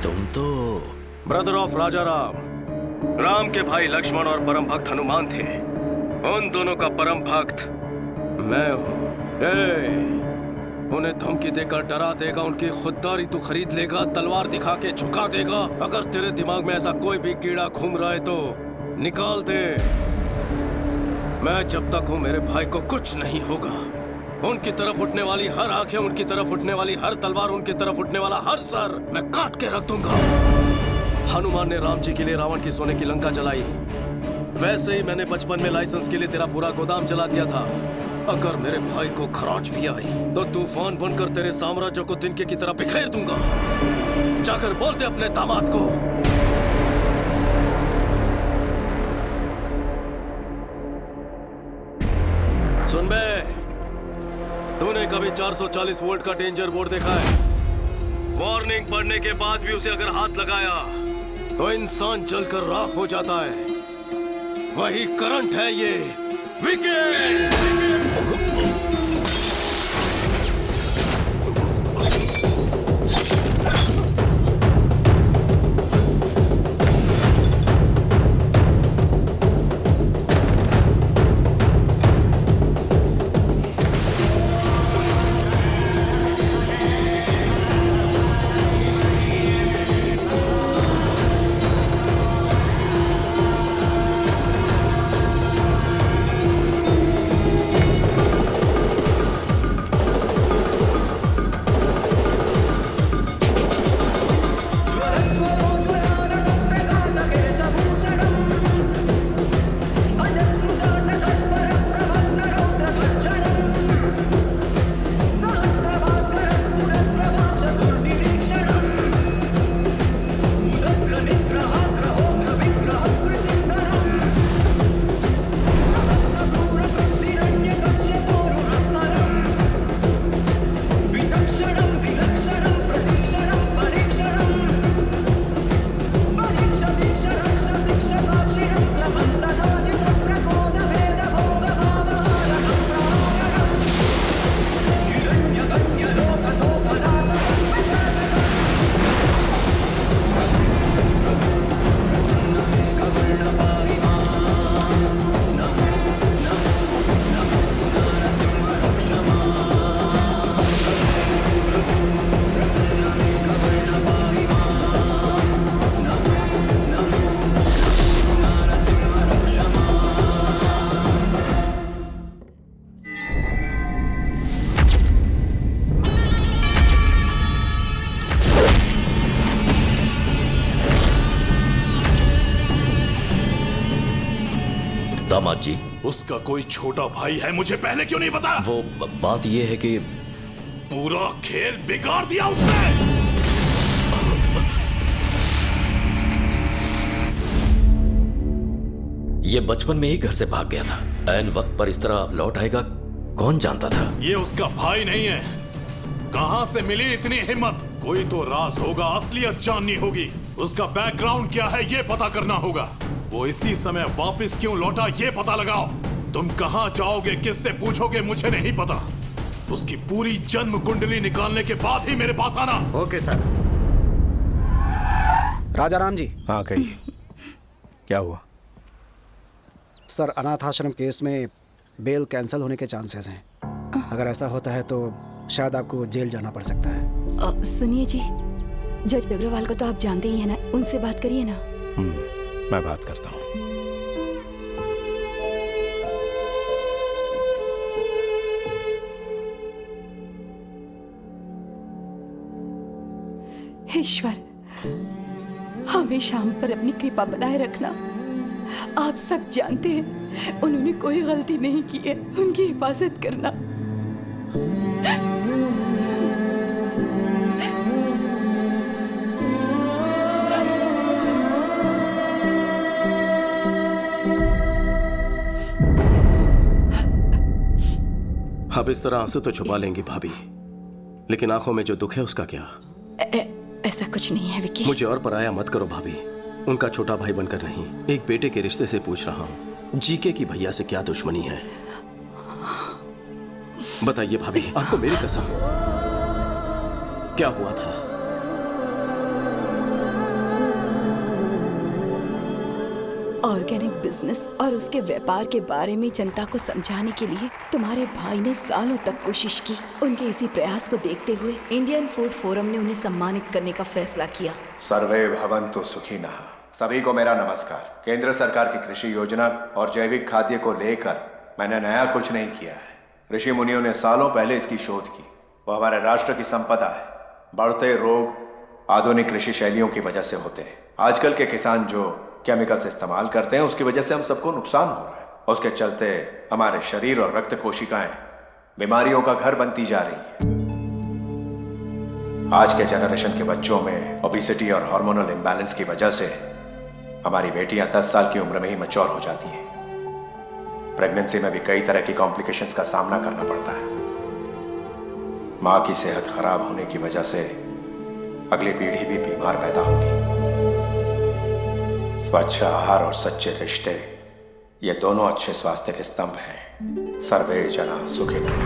तुम तो brother of राजा राम, राम के भाई लक्ष्मण और परम भक्त हनुमान थे। उन दोनों का परम भक्त मैं हूँ। उन्हें धमकी देकर डरा देगा, उनकी खुददारी तू खरीद लेगा, तलवार दिखा के झुका देगा। अगर तेरे दिमाग में ऐसा कोई भी कीड़ा घूम रहा है तो निकाल दे। मैं जब तक हूँ मेरे भाई को कुछ नहीं होगा। उनकी तरफ उठने वाली हर आंखें, उनकी तरफ उठने वाली हर तलवार, उनकी तरफ उठने वाला हर सर मैं काट के रख दूंगा। हनुमान ने राम जी के लिए रावण की सोने की लंका जलाई, वैसे ही मैंने बचपन में लाइसेंस के लिए तेरा पूरा गोदाम जला दिया था। अगर मेरे भाई को खराज भी आई तो तूफान बनकर तेरे साम्राज्य को तिनके की तरह बिखेर दूंगा। जाकर बोल दे अपने दामाद को। सुन बे, तूने कभी 440 वोल्ट का डेंजर बोर्ड देखा है? वार्निंग पढ़ने के बाद भी उसे अगर हाथ लगाया तो इंसान जलकर राख हो जाता है। वही करंट है ये। विकेट! दामाद जी, उसका कोई छोटा भाई है, मुझे पहले क्यों नहीं पता? वो बात ये है कि पूरा खेल बिगाड़ दिया उसने। ये बचपन में ही घर से भाग गया था। ऐन वक्त पर इस तरह लौट आएगा कौन जानता था? ये उसका भाई नहीं है। कहां से मिली इतनी हिम्मत? कोई तो राज होगा, असलियत जाननी होगी। उसका बैकग्राउंड क्या है ये पता करना होगा। वो इसी समय वापस क्यों लौटा ये पता लगाओ। तुम कहां जाओगे, किससे पूछोगे, मुझे नहीं पता। उसकी पूरी जन्म कुंडली निकालने के बाद ही मेरे पास आना। Okay sir. राजा राम जी। हाँ कहिए, क्या हुआ? सर, अनाथ आश्रम केस में बेल कैंसिल होने के चांसेस हैं। अगर ऐसा होता है तो शायद आपको जेल जाना पड़ सकता है। सुनिए जी, जज अग्रवाल को तो आप जानते ही हैं ना, उनसे बात करिए ना। मैं बात करता हूँ। ईश्वर, हमेशा हम पर अपनी कृपा बनाए रखना। आप सब जानते हैं उन्होंने कोई गलती नहीं की है, उनकी हिफाजत करना। अब इस तरह आंसू तो छुपा लेंगी भाभी, लेकिन आंखों में जो दुख है उसका क्या? ऐसा कुछ नहीं है विकी। मुझे और पराया मत करो भाभी। उनका छोटा भाई बनकर नहीं, एक बेटे के रिश्ते से पूछ रहा हूँ। जीके की भैया से क्या दुश्मनी है? बताइए भाभी, आपको मेरी कसम, क्या हुआ था? ऑर्गेनिक बिजनेस और उसके व्यापार के बारे में जनता को समझाने के लिए तुम्हारे भाई ने सालों तक कोशिश की। उनके इसी प्रयास को देखते हुए इंडियन फूड फोरम ने उन्हें सम्मानित करने का फैसला किया। सर्वे भवन्तु सुखिनः। सभी को मेरा नमस्कार। केंद्र सरकार की कृषि योजना और जैविक खाद्य को लेकर मैंने नया कुछ नहीं किया है। ऋषि मुनियों ने सालों पहले इसकी शोध की। वो हमारे राष्ट्र की संपदा है। बढ़ते रोग आधुनिक कृषि शैलियों की वजह से होते हैं। आजकल के किसान जो केमिकल्स इस्तेमाल करते हैं उसकी वजह से हम सबको नुकसान हो रहा है। उसके चलते हमारे शरीर और रक्त कोशिकाएं बीमारियों का घर बनती जा रही हैं। आज के जनरेशन के बच्चों में ओबेसिटी और हार्मोनल इम्बैलेंस की वजह से हमारी बेटियां 10 साल की उम्र में ही मैच्योर हो जाती हैं। प्रेगनेंसी में भी कई तरह की कॉम्प्लिकेशंस का सामना करना पड़ता है। माँ की सेहत खराब होने की वजह से अगली पीढ़ी भी बीमार पैदा होगी। स्वच्छ आहार और सच्चे रिश्ते ये दोनों अच्छे स्वास्थ्य के स्तंभ हैं। सर्वे जना सुखिनः।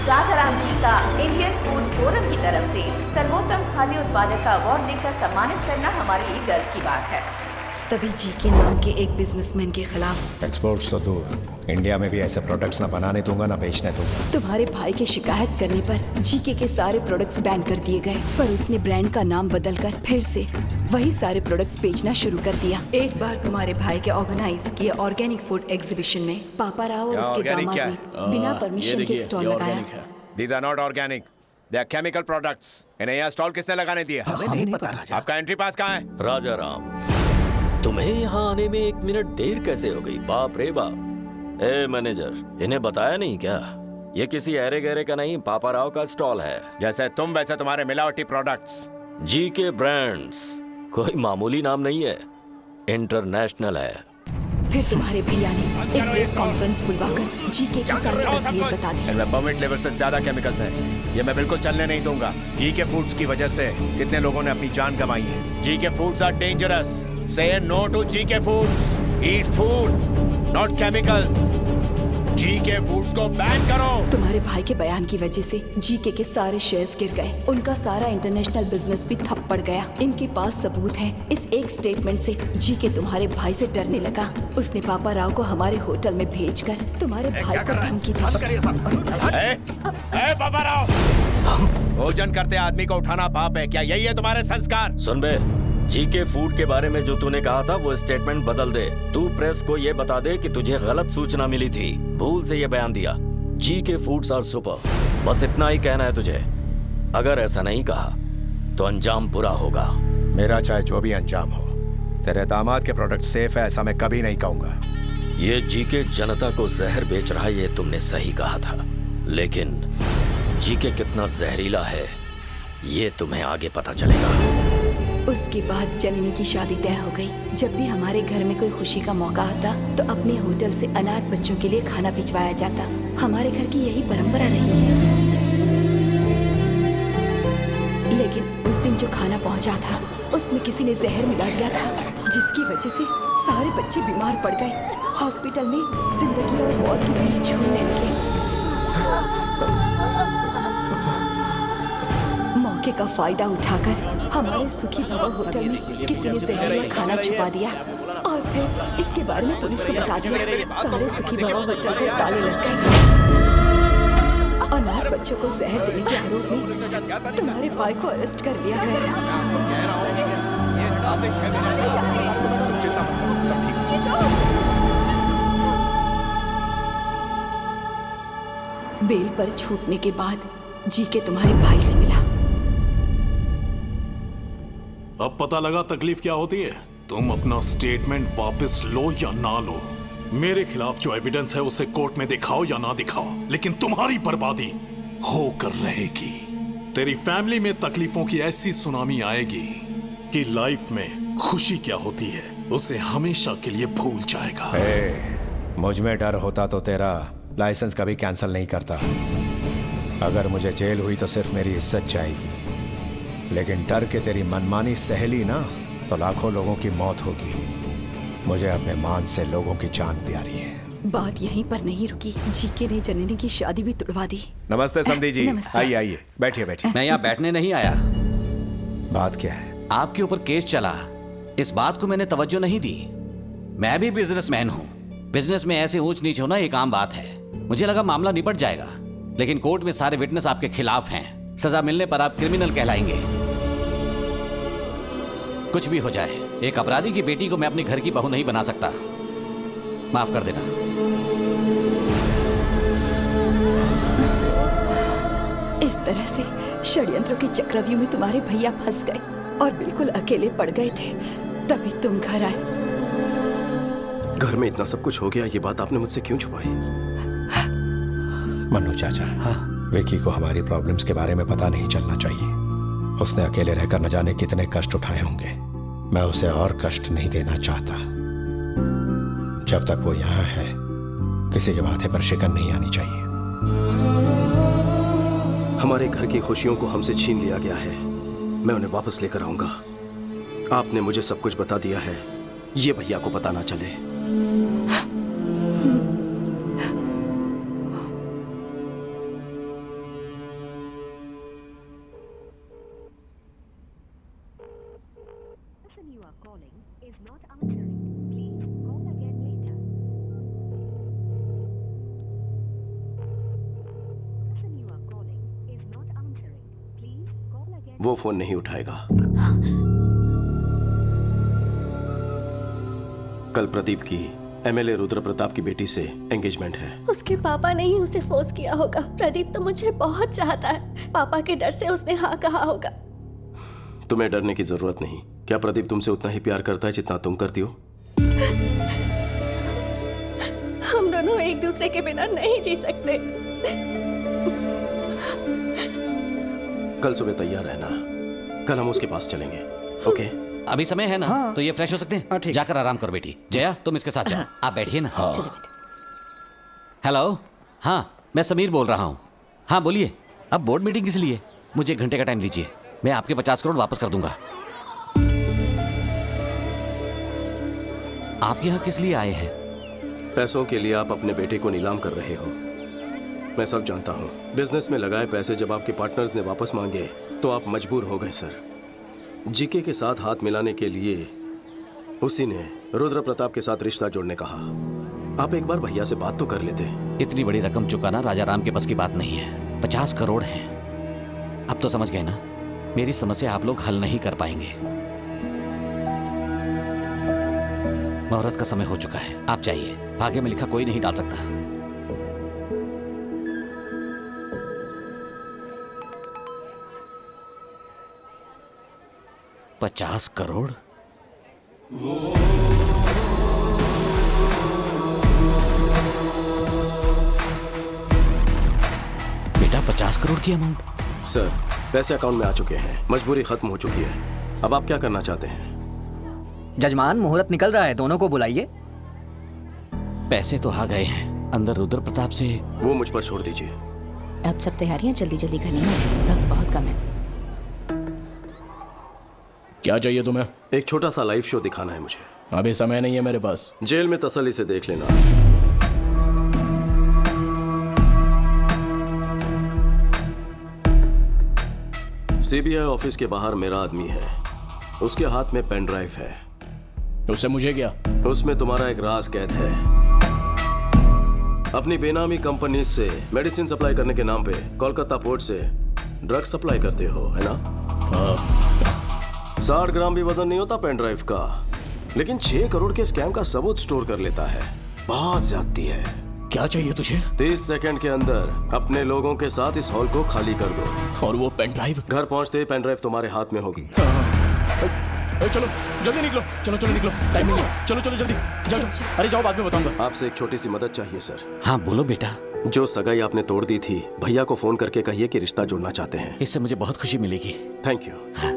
राजाराम जी का इंडियन फूड फोरम की तरफ से सर्वोत्तम खाद्य उत्पादक का अवार्ड देकर सम्मानित करना हमारे लिए गर्व की बात है। तभी जी के नाम के एक बिजनेसमैन के खिलाफ एक्सपोर्ट्स तो दूर, इंडिया में भी ऐसे प्रोडक्ट्स ना बनाने दूंगा ना बेचने दूंगा। तुम्हारे भाई के शिकायत करने पर जीके के सारे प्रोडक्ट्स बैन कर दिए गए, पर उसने ब्रांड का नाम बदलकर फिर से वही सारे प्रोडक्ट्स बेचना शुरू कर दिया। एक बार तुम्हारे भाई के ऑर्गेनाइज किए ऑर्गेनिक फूड एग्जीबिशन में पापा राव और उसके दामाद ने बिना परमिशन के स्टॉल लगाया। These are not organic. They are chemical products. इन्हें यहाँ स्टॉल किसने लगाने दिया? हमें नहीं पता राजा। आपका एंट्री पास कहाँ है? राजा राम, तुम्हें यहाँ आने में 1 मिनट देर कैसे हो गई? बाप रे बाप। ए मैनेजर, इन्हें बताया नहीं क्या? ये किसी ऐरे गहरे का नहीं, पापा राव का स्टॉल है। जैसे तुम वैसे तुम्हारे मिलावटी प्रोडक्ट्स। जी के ब्रांड्स कोई मामूली नाम नहीं है, इंटरनेशनल है। फिर तुम्हारे भैया ने एक प्रेस कॉन्फ्रेंस बुलवाकर जीके की सारी असलियत बता दी। इनमें परमिट लेवल से ज्यादा केमिकल्स हैं। ये मैं बिल्कुल चलने नहीं दूंगा। जीके फूड्स की वजह से कितने लोगों ने अपनी जान गंवाई है। जीके foods are dangerous. Say no to GK Foods. Eat food, not chemicals. GK Foods को बैन करो। तुम्हारे भाई के बयान की वजह से जीके के सारे शेयर्स गिर गए। उनका सारा इंटरनेशनल बिजनेस भी ठप पड़ गया। इनके पास सबूत है। इस एक स्टेटमेंट से जीके तुम्हारे भाई से डरने लगा। उसने पापा राव को हमारे होटल में भेजकर तुम्हारे भाई को धमकी दी। पापा राव, भोजन करते आदमी को उठाना पाप है क्या? यही है तुम्हारे संस्कार? सुन बे, जीके फूड के बारे में जो तूने कहा था वो स्टेटमेंट बदल दे। तू प्रेस को ये बता दे कि तुझे गलत सूचना मिली थी, भूल से ये बयान दिया। जीके फूड्स आर सुपर, बस इतना ही कहना है तुझे। अगर ऐसा नहीं कहा तो अंजाम बुरा होगा। मेरा चाहे जो भी अंजाम हो, तेरे दामाद के प्रोडक्ट सेफ है ऐसा मैं कभी नहीं कहूंगा। ये जीके जनता को जहर बेच रहा है, ये तुमने सही कहा था, लेकिन जीके कितना जहरीला है ये तुम्हें आगे पता चलेगा। उसके बाद जननी की शादी तय हो गई। जब भी हमारे घर में कोई खुशी का मौका आता तो अपने होटल से अनाथ बच्चों के लिए खाना भिजवाया जाता। हमारे घर की यही परंपरा रही है। लेकिन उस दिन जो खाना पहुंचा था उसमें किसी ने जहर मिला दिया था, जिसकी वजह से सारे बच्चे बीमार पड़ गए। हॉस्पिटल में जिंदगी और मौत के बीच झूलने लगे। मौके का फायदा उठाकर हमारे सुखी भवन होटल में किसी ने जहरीला खाना छुपा दिया और फिर इसके बारे में पुलिस को बता दिया। सारे सुखी भवन होटल को ताले लग गए। अनाथ बच्चों को जहर देने के आरोप में तुम्हारे भाई को अरेस्ट कर लिया गया। बेल पर छूटने के बाद जीके तुम्हारे भाई से मिला। अब पता लगा तकलीफ क्या होती है। तुम अपना स्टेटमेंट वापस लो या ना लो, मेरे खिलाफ जो एविडेंस है उसे कोर्ट में दिखाओ या ना दिखाओ, लेकिन तुम्हारी बर्बादी होकर रहेगी। तेरी फैमिली में तकलीफों की ऐसी सुनामी आएगी कि लाइफ में खुशी क्या होती है उसे हमेशा के लिए भूल जाएगा। मुझ में डर होता तो तेरा लाइसेंस कभी कैंसिल नहीं करता। अगर मुझे जेल हुई तो सिर्फ मेरी इज्जत जाएगी, लेकिन डर के तेरी मनमानी सहेली ना तो लाखों लोगों की मौत होगी। मुझे अपने मान से लोगों की जान प्यारी है। बात यहीं पर नहीं रुकी, जीके ने जननी की शादी भी तुड़वा दी। नमस्ते समधी जी। नमस्ते। आइए आइए, बैठिए बैठिए। मैं यहाँ बैठने नहीं आया। बात क्या है? आपके ऊपर केस चला, इस बात को मैंने तवज्जो नहीं दी। मैं भी बिजनेसमैन हूं। बिजनेस में ऐसे ऊंच नीच होना एक आम बात है। मुझे लगा मामला निपट जाएगा, लेकिन कोर्ट में सारे विटनेस आपके खिलाफ हैं। सजा मिलने पर आप क्रिमिनल कहलाएंगे। कुछ भी हो जाए, एक अपराधी की बेटी को मैं अपने घर की बहू नहीं बना सकता। माफ कर देना। इस तरह से षड्यंत्रों के चक्रव्यूह में तुम्हारे भैया फंस गए और बिल्कुल अकेले पड़ गए थे, तभी तुम घर आए। घर में इतना सब कुछ हो गया, ये बात आपने मुझसे क्यों छुपाई? मन्नू चाचा, हाँ, विकी को हमारी प्रॉब्लम्स के बारे में पता नहीं चलना चाहिए। उसने अकेले रहकर न जाने कितने कष्ट उठाए होंगे। मैं उसे और कष्ट नहीं देना चाहता। जब तक वो यहाँ है, किसी के माथे पर शिकन नहीं आनी चाहिए। हमारे घर की खुशियों को हमसे छीन लिया गया है। मैं उन्हें वापस लेकर आऊंगा। आपने मुझे सब कुछ बता दिया है, ये भैया को पता ना चले। वो फोन नहीं उठाएगा। कल प्रदीप की एमएलए रुद्र प्रताप की बेटी से एंगेजमेंट है। उसके पापा ने ही उसे फोर्स किया होगा। प्रदीप तो मुझे बहुत चाहता है। पापा के डर से उसने हाँ कहा होगा। तुम्हें डरने की जरूरत नहीं। क्या प्रदीप तुमसे उतना ही प्यार करता है जितना तुम करती हो? हम दोनों एक दूसरे के बिना नहीं जी सकते। कल सुबह तैयार रहना, कल हम उसके पास चलेंगे। ओके? अभी समय है ना? हाँ। तो ये फ्रेश हो सकते हैं? ठीक। जाकर आराम करो बेटी। जया, तुम इसके साथ जाओ। आप बैठिए ना। चलो बेटा। हेलो, हाँ, मैं समीर बोल रहा हूँ। हाँ बोलिए। अब बोर्ड मीटिंग किस लिए? मुझे 1 घंटे का टाइम दीजिए, मैं आपके 50 करोड़ वापस कर दूंगा। आप यहाँ किस लिए आए हैं? पैसों के लिए आप अपने बेटे को नीलाम कर रहे हो। मैं सब जानता हूँ। बिजनेस में लगाए पैसे जब आपके पार्टनर्स ने वापस मांगे तो आप मजबूर हो गए सर। जीके के साथ हाथ मिलाने के लिए उसी ने रुद्र प्रताप के साथ रिश्ता जोड़ने कहा। आप एक बार भैया से बात तो कर लेते। इतनी बड़ी रकम चुकाना राजा राम के बस की बात नहीं है। 50 करोड़ हैं। अब तो समझ गए ना, मेरी समस्या आप लोग हल नहीं कर पाएंगे। मुहूर्त का समय हो चुका है, आप चाहिए। भाग्य में लिखा कोई नहीं डाल सकता। $50 करोड़? बेटा, 50 करोड़ की अमाउंट? सर, पैसे अकाउंट में आ चुके हैं। मजबूरी खत्म हो चुकी है। अब आप क्या करना चाहते हैं? जजमान, मुहूर्त निकल रहा है, दोनों को बुलाइए। पैसे तो आ गए हैं, अंदर रुद्र प्रताप से। वो मुझ पर छोड़ दीजिए। अब सब तैयारियां जल्दी जल्दी करनी है, वक्त बहुत कम है। क्या चाहिए तुम्हें? एक छोटा सा लाइव शो दिखाना है मुझे। अभी समय नहीं है मेरे पास। जेल में तसल्ली से देख लेना। सीबीआई ऑफिस के बाहर मेरा आदमी है, उसके हाथ में पेन ड्राइव है। उससे मुझे क्या? उसमें तुम्हारा एक राज कैद है। अपनी बेनामी कंपनी से मेडिसिन सप्लाई करने के नाम पे कोलकाता पोर्ट से ड्रग सप्लाई करते हो, है ना? हाँ। 60 ग्राम भी वजन नहीं होता पेन ड्राइव का, लेकिन 6 करोड़ के स्कैम का सबूत स्टोर कर लेता है। बहुत ज्यादती है। क्या चाहिए तुझे? 30 सेकंड के अंदर अपने लोगों के साथ इस हॉल को खाली कर दो। और वो पेन ड्राइव? घर पहुंचते ही पेन ड्राइव तुम्हारे हाथ में होगी। चलो जल्दी निकलो, चलो चलो निकलो, टाइम नहीं है। चलो चलो जल्दी जाओ। अरे जाओ, बाद में बताऊंगा। आपसे एक छोटी सी मदद चाहिए सर। हाँ बोलो बेटा। जो सगाई आपने तोड़ दी थी, भैया को फोन करके कहिए कि रिश्ता जोड़ना चाहते हैं। इससे मुझे बहुत खुशी मिलेगी। Thank you.